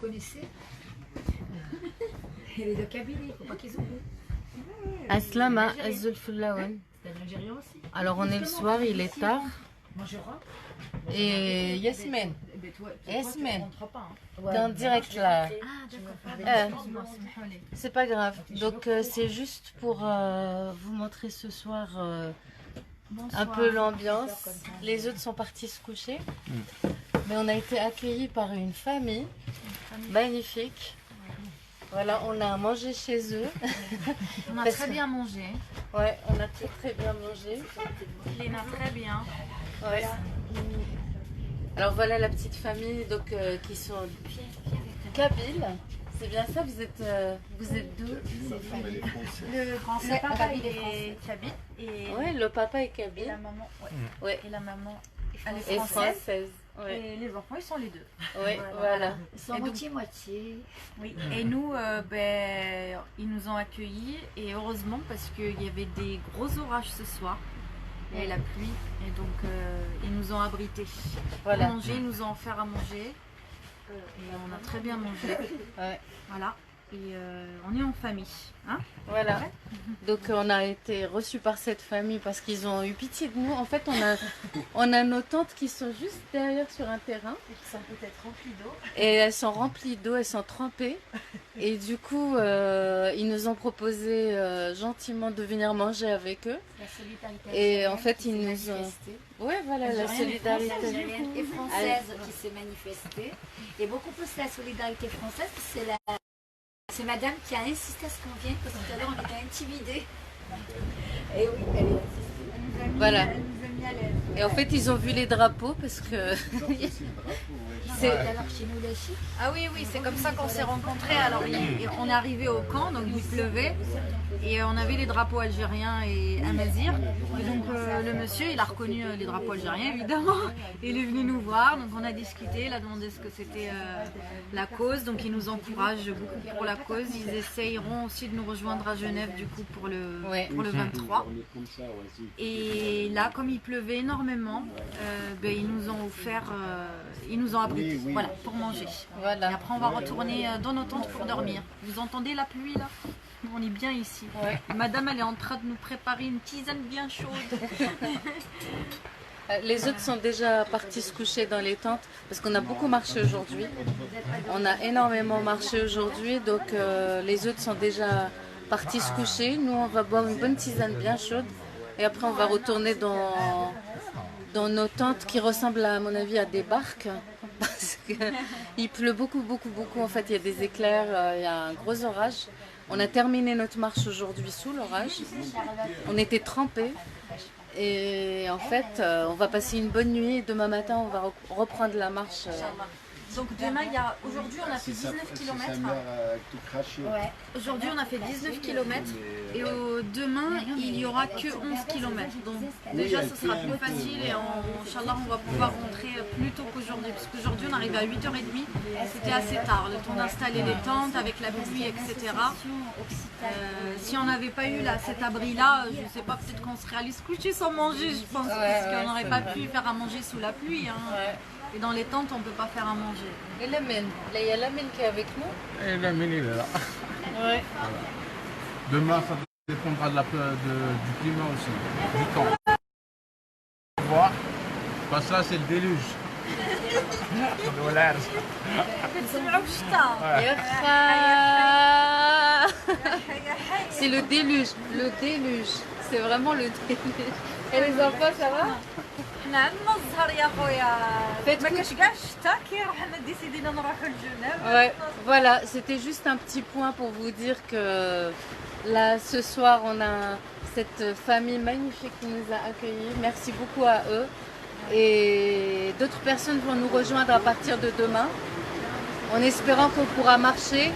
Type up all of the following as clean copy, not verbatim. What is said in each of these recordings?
connaissez. Elle est de Kabylie, il ne faut pas qu'ils oublient. Aslama Azulfulawan. C'est un Algérien aussi. Alors on est le soir, il est tard. Moi je rentre. Et Yasmine, Mais toi, Yasmine, tu rentres pas. Hein. t'es en direct là. Ah d'accord. C'est pas grave. Donc c'est juste pour vous montrer ce soir un peu l'ambiance. Les autres sont partis se coucher. Mais on a été accueillis par une famille magnifique. Voilà, on a mangé chez eux. On a très bien mangé. Ouais, on a très bien mangé. Léna, très bien. Ouais. Alors voilà la petite famille donc, qui sont kabyles. C'est bien ça, vous êtes d'où? Le français, papa il est kabyle et Ouais, le papa est kabyle. la maman, Ouais. et la maman elle est Et française. française. Ouais. Et les enfants ils sont les deux. Ouais, voilà. Ils sont Et donc- moitié-moitié. Oui. Et nous, ils nous ont accueillis et heureusement parce qu'il y avait des gros orages ce soir. Il y avait la pluie et donc ils nous ont abrités. Voilà. Pour manger, ils nous ont offert à manger. Et on a très bien mangé. Ouais. Voilà. Et on est en famille. Hein? Voilà. Donc on a été reçus par cette famille parce qu'ils ont eu pitié de nous. En fait, on a nos tantes qui sont juste derrière sur un terrain. Et qui sont peut-être remplis d'eau. Et elles sont remplies d'eau, elles sont trempées. Et du coup, ils nous ont proposé gentiment de venir manger avec eux. La solidarité. Et en fait, qui ils s'est nous ont... manifestée. Ouais, voilà, la solidarité. Algérienne et française qui s'est manifestée. Et beaucoup plus la solidarité française, c'est madame qui a insisté à ce qu'on vienne parce que tout à l'heure on était intimidés. Et oui, elle est insistée. Voilà. Elle nous a mis à l'aise. Et en fait, ils ont vu les drapeaux parce que... C'est alors chez nous les chics. Ah oui, oui, c'est comme ça qu'on s'est rencontrés. Alors, on est arrivé au camp, donc il pleuvait. Et on avait les drapeaux algériens et amazir. Et donc le monsieur, il a reconnu les drapeaux algériens, évidemment. Il est venu nous voir, donc on a discuté, il a demandé ce que c'était la cause. Donc il nous encourage beaucoup pour la cause. Ils essayeront aussi de nous rejoindre à Genève, du coup, pour le 23. Et là, comme il pleuvait énormément, ils nous ont offert, ils nous ont abrités, voilà, pour manger. Voilà. Et après, on va retourner dans nos tentes pour dormir. Vous entendez la pluie là? On est bien ici. Ouais. Madame, elle est en train de nous préparer une tisane bien chaude. Les autres sont déjà partis se coucher dans les tentes parce qu'on a beaucoup marché aujourd'hui. On a énormément marché aujourd'hui, donc les autres sont déjà partis se coucher. Nous, on va boire une bonne tisane bien chaude et après on va retourner dans nos tentes qui ressemblent à mon avis à des barques parce qu'il pleut beaucoup. En fait, il y a des éclairs, il y a un gros orage. On a terminé notre marche aujourd'hui sous l'orage. On était trempés. Et en fait, on va passer une bonne nuit et demain matin, on va reprendre la marche. Donc demain, aujourd'hui on a fait 19 km. Ouais. Aujourd'hui on a fait 19 km et demain il n'y aura que 11 km. Donc déjà ce sera plus facile et Inch'Allah on va pouvoir rentrer plus tôt qu'aujourd'hui. Parce qu'aujourd'hui on arrive à 8h30, c'était assez tard. Le temps d'installer les tentes avec la pluie, etc. Si on n'avait pas eu là, cet abri là, je ne sais pas, peut-être qu'on serait allé se coucher sans manger, je pense. Parce qu'on n'aurait pas pu faire à manger sous la pluie. Hein. Et dans les tentes, on ne peut pas faire à manger. Et la mine, là il y a la mine qui est avec nous. Et la mine, il est là. Ouais. Demain, ça dépendra du climat aussi, du temps. On va voir, parce que là, c'est le déluge. C'est le déluge, c'est vraiment le déluge. Et les enfants, ça va? Ouais, voilà, c'était juste un petit point pour vous dire que là, ce soir, on a cette famille magnifique qui nous a accueillis. Merci beaucoup à eux. Et d'autres personnes vont nous rejoindre à partir de demain, en espérant qu'on pourra marcher.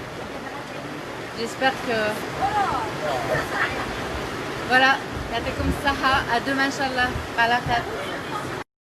J'espère que... Voilà, comme ça, à demain, Inch'Allah. À la fête.